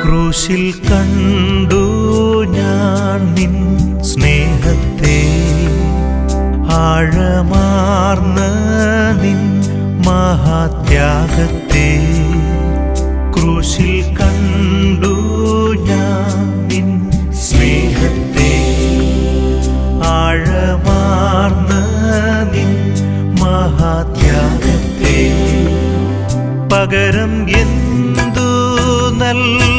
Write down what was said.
ക്രൂശിൽ കണ്ടു ഞാൻ നിൻ സ്നേഹത്തെ, ആഴമാർന്ന നിൻ മഹാത്യാഗത്തെ. ക്രൂശിൽ കണ്ടു ഞാൻ നിൻ സ്നേഹത്തെ, ആഴമാർന്ന നിൻ മഹാത്യാഗത്തെ. പകരം എന്തു നല്ല